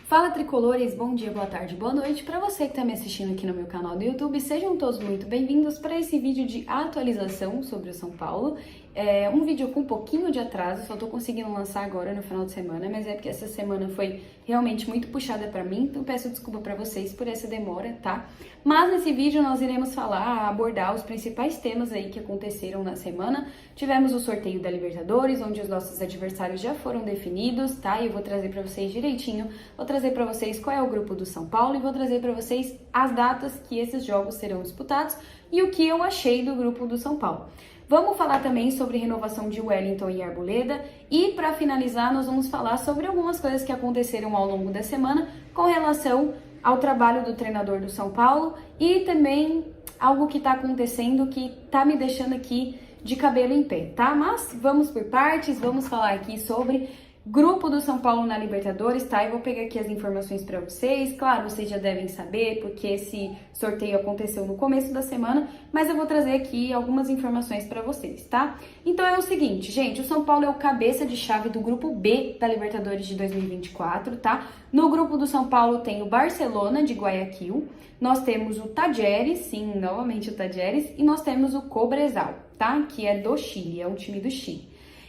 Fala tricolores, bom dia, boa tarde, boa noite para você que está me assistindo aqui no meu canal do YouTube. Sejam todos muito bem-vindos para esse vídeo de atualização sobre o São Paulo. É um vídeo com um pouquinho de atraso, só tô conseguindo lançar agora no final de semana, mas é porque essa semana foi realmente muito puxada para mim, então peço desculpa para vocês por essa demora, tá? Mas nesse vídeo nós iremos abordar os principais temas aí que aconteceram na semana. Tivemos o sorteio da Libertadores, onde os nossos adversários já foram definidos, tá? E eu vou trazer para vocês direitinho, vou trazer para vocês qual é o grupo do São Paulo e vou trazer para vocês as datas que esses jogos serão disputados e o que eu achei do grupo do São Paulo. Vamos falar também sobre renovação de Wellington e Arboleda e para finalizar nós vamos falar sobre algumas coisas que aconteceram ao longo da semana com relação ao trabalho do treinador do São Paulo e também algo que está acontecendo que está me deixando aqui de cabelo em pé, tá? Mas vamos por partes, vamos falar aqui sobre grupo do São Paulo na Libertadores, tá? Eu vou pegar aqui as informações para vocês. Claro, vocês já devem saber, porque esse sorteio aconteceu no começo da semana, mas eu vou trazer aqui algumas informações para vocês, tá? Então é o seguinte, gente, o São Paulo é o cabeça de chave do grupo B da Libertadores de 2024, tá? No grupo do São Paulo tem o Barcelona de Guayaquil, nós temos o Talleres, sim, novamente o Talleres, e nós temos o Cobresal, tá? Que é do Chile, é um time do Chile.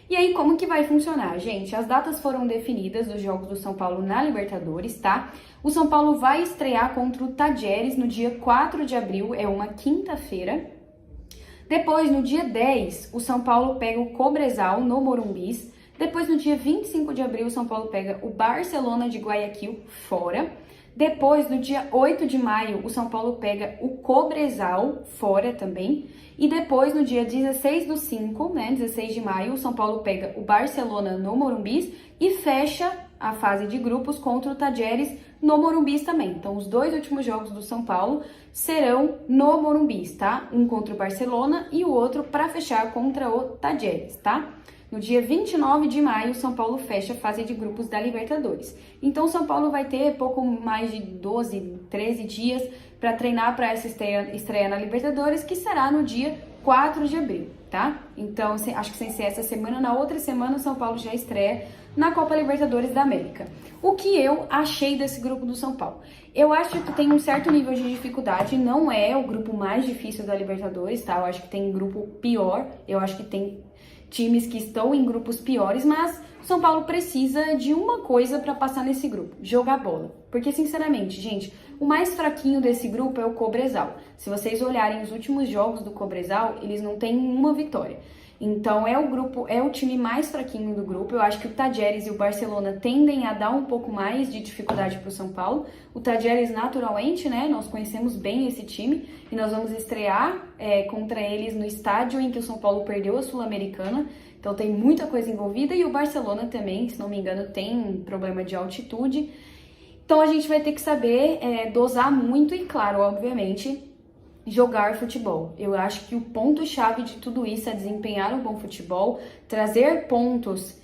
E aí, como que vai funcionar, gente? As datas foram definidas dos jogos do São Paulo na Libertadores, tá? O São Paulo vai estrear contra o Talleres no dia 4 de abril, é uma quinta-feira. Depois, no dia 10, o São Paulo pega o Cobresal no Morumbis. Depois, no dia 25 de abril, o São Paulo pega o Barcelona de Guayaquil fora. Depois, no dia 8 de maio, o São Paulo pega o Cobresal fora também. E depois, no dia 16 do 5, 16 de maio, o São Paulo pega o Barcelona no Morumbis e fecha a fase de grupos contra o Talleres no Morumbis também. Então, os dois últimos jogos do São Paulo serão no Morumbis, tá? Um contra o Barcelona e o outro para fechar contra o Talleres, tá? No dia 29 de maio, São Paulo fecha a fase de grupos da Libertadores. Então, São Paulo vai ter pouco mais de 12, 13 dias para treinar para essa estreia na Libertadores, que será no dia 4 de abril, tá? Então, acho que sem ser essa semana, na outra semana, o São Paulo já estreia na Copa Libertadores da América. O que eu achei desse grupo do São Paulo? Eu acho que tem um certo nível de dificuldade, não é o grupo mais difícil da Libertadores, tá? Eu acho que tem um grupo pior, eu acho que tem times que estão em grupos piores, mas São Paulo precisa de uma coisa para passar nesse grupo, jogar bola. Porque, sinceramente, gente, o mais fraquinho desse grupo é o Cobresal. Se vocês olharem os últimos jogos do Cobresal, eles não têm uma vitória. Então, é o time mais fraquinho do grupo. Eu acho que o Talleres e o Barcelona tendem a dar um pouco mais de dificuldade para o São Paulo. O Talleres, naturalmente, né? Nós conhecemos bem esse time e nós vamos estrear contra eles no estádio em que o São Paulo perdeu a Sul-Americana. Então, tem muita coisa envolvida e o Barcelona também, se não me engano, tem problema de altitude. Então, a gente vai ter que saber dosar muito e, claro, obviamente, jogar futebol. Eu acho que o ponto-chave de tudo isso é desempenhar um bom futebol, trazer pontos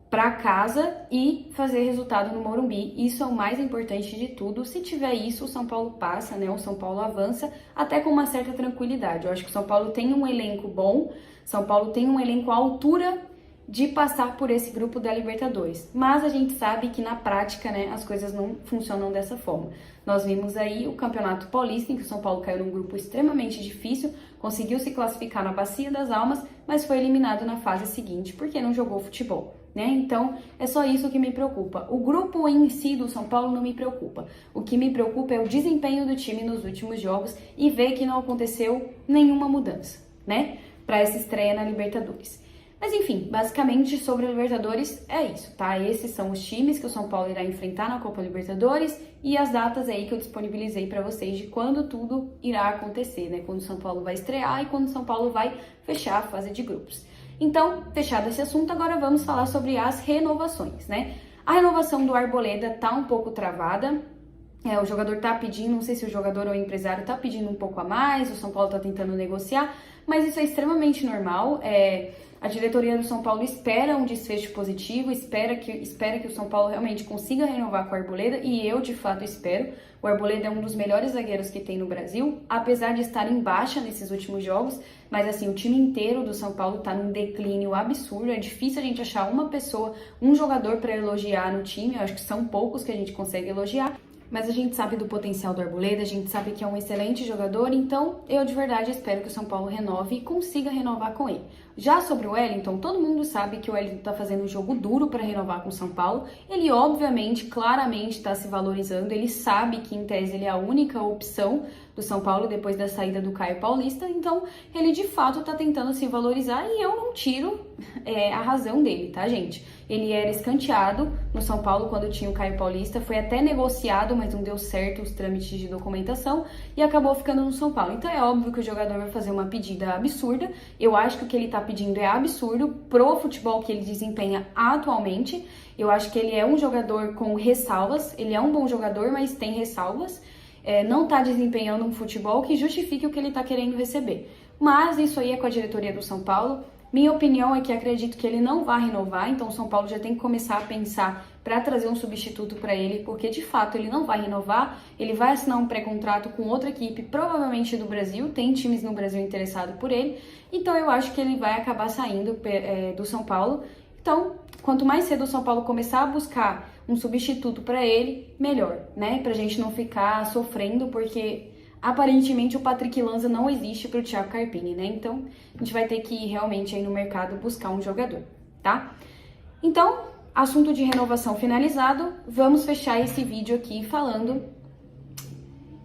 para casa e fazer resultado no Morumbi. Isso é o mais importante de tudo. Se tiver isso, o São Paulo passa, né? O São Paulo avança até com uma certa tranquilidade. Eu acho que o São Paulo tem um elenco bom, São Paulo tem um elenco à altura de passar por esse grupo da Libertadores. Mas a gente sabe que na prática, né, as coisas não funcionam dessa forma. Nós vimos aí o Campeonato Paulista, em que o São Paulo caiu num grupo extremamente difícil, conseguiu se classificar na Bacia das Almas, mas foi eliminado na fase seguinte porque não jogou futebol, né? Então, é só isso que me preocupa. O grupo em si do São Paulo não me preocupa. O que me preocupa é o desempenho do time nos últimos jogos e ver que não aconteceu nenhuma mudança, né, para essa estreia na Libertadores. Mas enfim, basicamente sobre a Libertadores é isso, tá? Esses são os times que o São Paulo irá enfrentar na Copa Libertadores e as datas aí que eu disponibilizei para vocês de quando tudo irá acontecer, né? Quando o São Paulo vai estrear e quando o São Paulo vai fechar a fase de grupos. Então, fechado esse assunto, agora vamos falar sobre as renovações, né? A renovação do Arboleda tá um pouco travada. o jogador tá pedindo, não sei se o jogador ou o empresário tá pedindo um pouco a mais, o São Paulo tá tentando negociar, mas isso é extremamente normal. A diretoria do São Paulo espera um desfecho positivo, espera que o São Paulo realmente consiga renovar com o Arboleda, e eu de fato espero. O Arboleda é um dos melhores zagueiros que tem no Brasil, apesar de estar em baixa nesses últimos jogos, mas assim, o time inteiro do São Paulo tá num declínio absurdo, é difícil a gente achar uma pessoa, um jogador para elogiar no time, eu acho que são poucos que a gente consegue elogiar. Mas a gente sabe do potencial do Arboleda, a gente sabe que é um excelente jogador, então eu de verdade espero que o São Paulo renove e consiga renovar com ele. Já sobre o Wellington, todo mundo sabe que o Wellington tá fazendo um jogo duro para renovar com o São Paulo. Ele obviamente, claramente está se valorizando, ele sabe que em tese ele é a única opção do São Paulo depois da saída do Caio Paulista, então ele de fato tá tentando se valorizar e eu não tiro a razão dele, tá, gente? Ele era escanteado no São Paulo quando tinha o Caio Paulista, foi até negociado, mas não deu certo os trâmites de documentação e acabou ficando no São Paulo. Então é óbvio que o jogador vai fazer uma pedida absurda, eu acho que o que ele tá pedindo é absurdo pro futebol que ele desempenha atualmente. Eu acho que ele é um jogador com ressalvas, ele é um bom jogador, mas tem ressalvas. Não tá desempenhando um futebol que justifique o que ele tá querendo receber. Mas isso aí é com a diretoria do São Paulo. Minha opinião é que acredito que ele não vai renovar, então o São Paulo já tem que começar a pensar para trazer um substituto para ele, porque de fato ele não vai renovar, ele vai assinar um pré-contrato com outra equipe, provavelmente do Brasil, tem times no Brasil interessados por ele, então eu acho que ele vai acabar saindo do São Paulo. Então, quanto mais cedo o São Paulo começar a buscar um substituto para ele, melhor, né? Pra gente não ficar sofrendo, porque aparentemente o Patrick Lanza não existe para o Thiago Carpini, né? Então, a gente vai ter que ir realmente aí no mercado buscar um jogador, tá? Então, assunto de renovação finalizado, vamos fechar esse vídeo aqui falando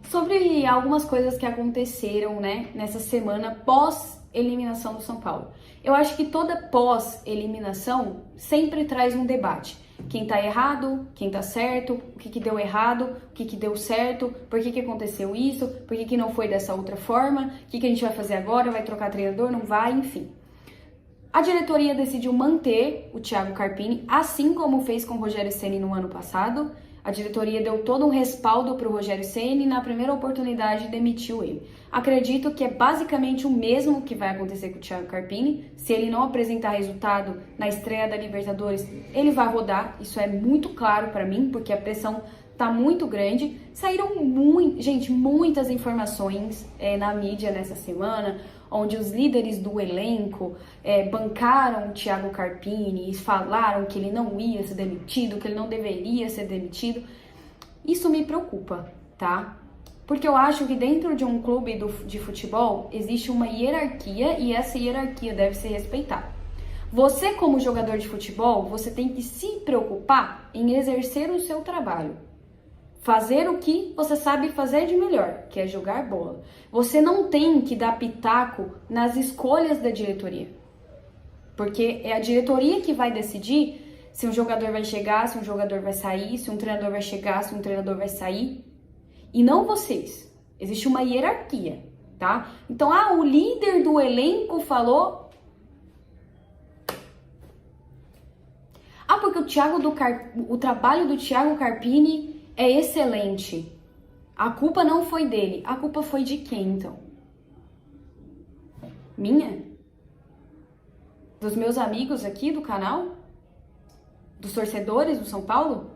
sobre algumas coisas que aconteceram, né, nessa semana pós-eliminação do São Paulo. Eu acho que toda pós-eliminação sempre traz um debate. Quem tá errado, quem tá certo, o que deu errado, o que deu certo, por que aconteceu isso, por que não foi dessa outra forma, o que a gente vai fazer agora, vai trocar treinador, não vai, enfim. A diretoria decidiu manter o Thiago Carpini, assim como fez com o Rogério Ceni no ano passado. A diretoria deu todo um respaldo para o Rogério Ceni e na primeira oportunidade demitiu ele. Acredito que é basicamente o mesmo que vai acontecer com o Thiago Carpini. Se ele não apresentar resultado na estreia da Libertadores, ele vai rodar. Isso é muito claro para mim, porque a pressão tá muito grande. Saíram muitas informações na mídia nessa semana, onde os líderes do elenco bancaram o Thiago Carpini e falaram que ele não ia ser demitido, que ele não deveria ser demitido. Isso me preocupa, tá? Porque eu acho que dentro de um clube de futebol existe uma hierarquia e essa hierarquia deve ser respeitada. Você, como jogador de futebol, você tem que se preocupar em exercer o seu trabalho. Fazer o que você sabe fazer de melhor, que é jogar bola. Você não tem que dar pitaco nas escolhas da diretoria. Porque é a diretoria que vai decidir se um jogador vai chegar, se um jogador vai sair, se um treinador vai chegar, se um treinador vai sair. E não vocês. Existe uma hierarquia, tá? Então, o líder do elenco falou... porque o trabalho do Thiago Carpini é excelente. A culpa não foi dele. A culpa foi de quem, então? Minha? Dos meus amigos aqui do canal? Dos torcedores do São Paulo?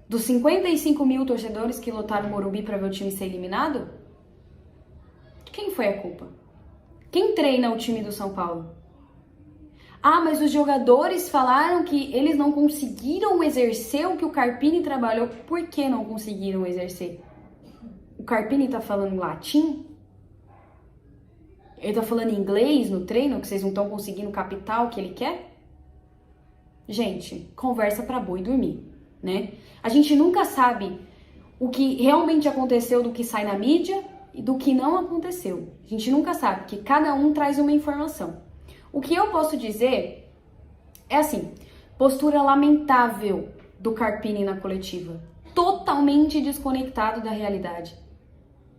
Dos 55 mil torcedores que lotaram o Morumbi para ver o time ser eliminado? De quem foi a culpa? Quem treina o time do São Paulo? Mas os jogadores falaram que eles não conseguiram exercer o que o Carpini trabalhou. Por que não conseguiram exercer? O Carpini tá falando latim? Ele tá falando inglês no treino, que vocês não estão conseguindo captar o que ele quer? Gente, conversa pra boi dormir, né? A gente nunca sabe o que realmente aconteceu do que sai na mídia e do que não aconteceu. A gente nunca sabe, que cada um traz uma informação. O que eu posso dizer é assim, postura lamentável do Carpini na coletiva. Totalmente desconectado da realidade.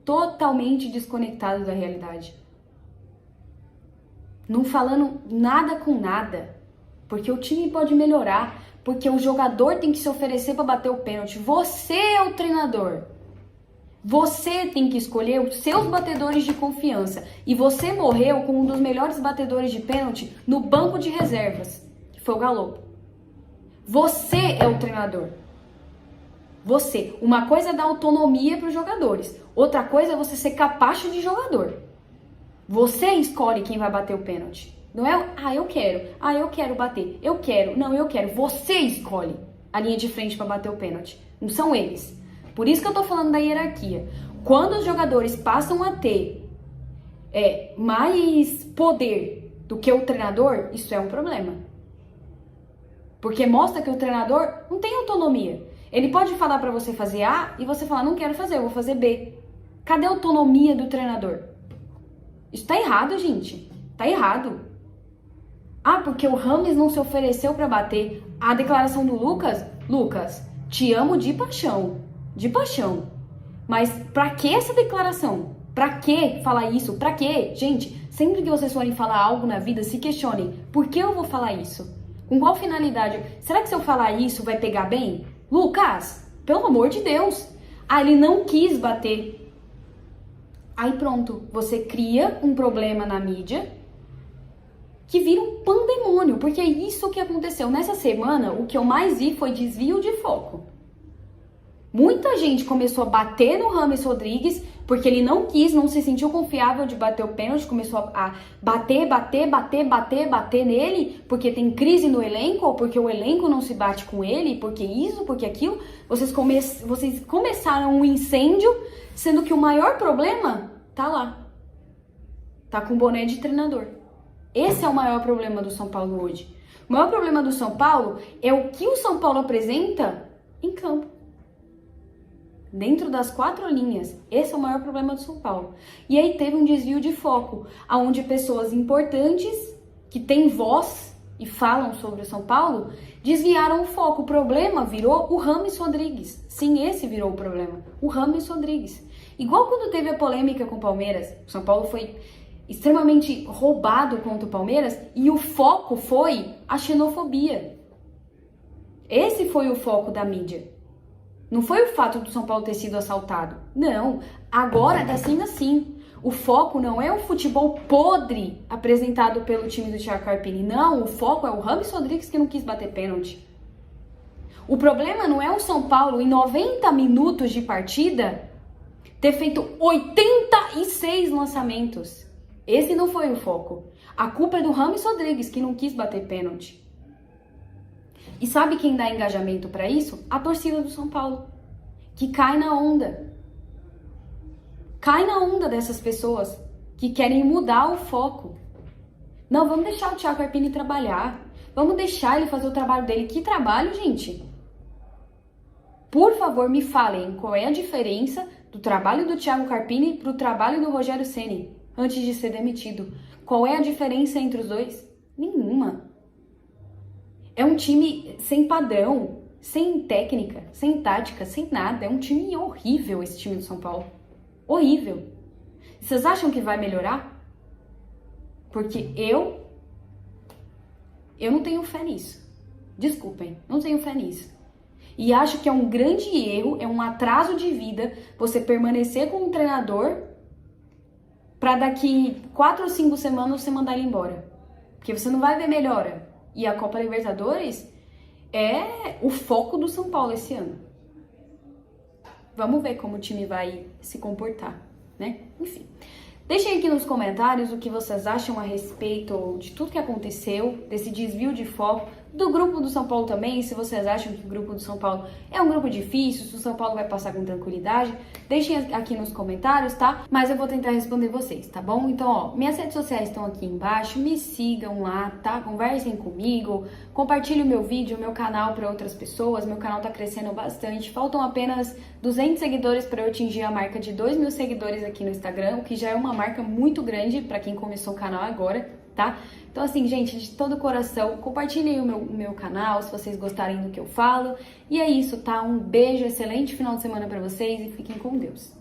Totalmente desconectado da realidade. Não falando nada com nada. Porque o time pode melhorar. Porque o jogador tem que se oferecer para bater o pênalti. Você é o treinador. Você tem que escolher os seus batedores de confiança. E você morreu com um dos melhores batedores de pênalti no banco de reservas, que foi o Galo. Você é o treinador. Você. Uma coisa é dar autonomia para os jogadores. Outra coisa é você ser capacho de jogador. Você escolhe quem vai bater o pênalti. Não é, eu quero bater. Eu quero. Não, eu quero. Você escolhe a linha de frente para bater o pênalti. Não são eles. Por isso que eu tô falando da hierarquia. Quando os jogadores passam a ter mais poder do que o treinador, isso é um problema. Porque mostra que o treinador não tem autonomia. Ele pode falar pra você fazer A e você falar, não quero fazer, eu vou fazer B. Cadê a autonomia do treinador? Isso tá errado, gente. Tá errado. Porque o Rames não se ofereceu pra bater. A declaração do Lucas, te amo de paixão. De paixão. Mas pra que essa declaração? Pra que falar isso? Pra que? Gente, sempre que vocês forem falar algo na vida, se questionem. Por que eu vou falar isso? Com qual finalidade? Será que se eu falar isso vai pegar bem? Lucas, pelo amor de Deus. Ele não quis bater. Aí pronto, você cria um problema na mídia que vira um pandemônio. Porque é isso que aconteceu. Nessa semana, o que eu mais vi foi desvio de foco. Muita gente começou a bater no Rames Rodrigues porque ele não quis, não se sentiu confiável de bater o pênalti, começou a bater nele porque tem crise no elenco ou porque o elenco não se bate com ele, porque isso, porque aquilo. Vocês começaram um incêndio, sendo que o maior problema tá lá. Tá com boné de treinador. Esse é o maior problema do São Paulo hoje. O maior problema do São Paulo é o que o São Paulo apresenta em campo. Dentro das 4 linhas, esse é o maior problema do São Paulo. E aí teve um desvio de foco, onde pessoas importantes, que têm voz e falam sobre o São Paulo, desviaram o foco. O problema virou o Rames Rodrigues. Sim, esse virou o problema. O Rames Rodrigues. Igual quando teve a polêmica com o Palmeiras, o São Paulo foi extremamente roubado contra o Palmeiras e o foco foi a xenofobia. Esse foi o foco da mídia. Não foi o fato do São Paulo ter sido assaltado. Não, agora tá sendo assim. O foco não é o futebol podre apresentado pelo time do Thiago Carpini. Não, o foco é o Rames Rodrigues que não quis bater pênalti. O problema não é o São Paulo, em 90 minutos de partida, ter feito 86 lançamentos. Esse não foi o foco. A culpa é do Rames Rodrigues que não quis bater pênalti. E sabe quem dá engajamento para isso? A torcida do São Paulo, que cai na onda. Cai na onda dessas pessoas que querem mudar o foco. Não, vamos deixar o Thiago Carpini trabalhar. Vamos deixar ele fazer o trabalho dele. Que trabalho, gente? Por favor, me falem qual é a diferença do trabalho do Thiago Carpini para o trabalho do Rogério Ceni antes de ser demitido. Qual é a diferença entre os dois? Nenhuma. É um time sem padrão, sem técnica, sem tática, sem nada. É um time horrível esse time do São Paulo. Horrível. Vocês acham que vai melhorar? Porque eu não tenho fé nisso. Desculpem, não tenho fé nisso. E acho que é um grande erro, é um atraso de vida você permanecer com um treinador para daqui 4 ou 5 semanas você mandar ele embora. Porque você não vai ver melhora. E a Copa Libertadores é o foco do São Paulo esse ano. Vamos ver como o time vai se comportar, né? Enfim. Deixem aqui nos comentários o que vocês acham a respeito de tudo que aconteceu, desse desvio de foco, do grupo do São Paulo também, se vocês acham que o grupo do São Paulo é um grupo difícil, se o São Paulo vai passar com tranquilidade, deixem aqui nos comentários, tá? Mas eu vou tentar responder vocês, tá bom? Então, ó, minhas redes sociais estão aqui embaixo, me sigam lá, tá? Conversem comigo, compartilhem o meu vídeo, o meu canal para outras pessoas, meu canal tá crescendo bastante, faltam apenas 200 seguidores para eu atingir a marca de 2.000 seguidores aqui no Instagram, o que já é uma marca muito grande para quem começou o canal agora, tá? Então assim, gente, de todo o coração, compartilhem o meu canal se vocês gostarem do que eu falo. E é isso, tá? Um beijo, excelente final de semana para vocês e fiquem com Deus.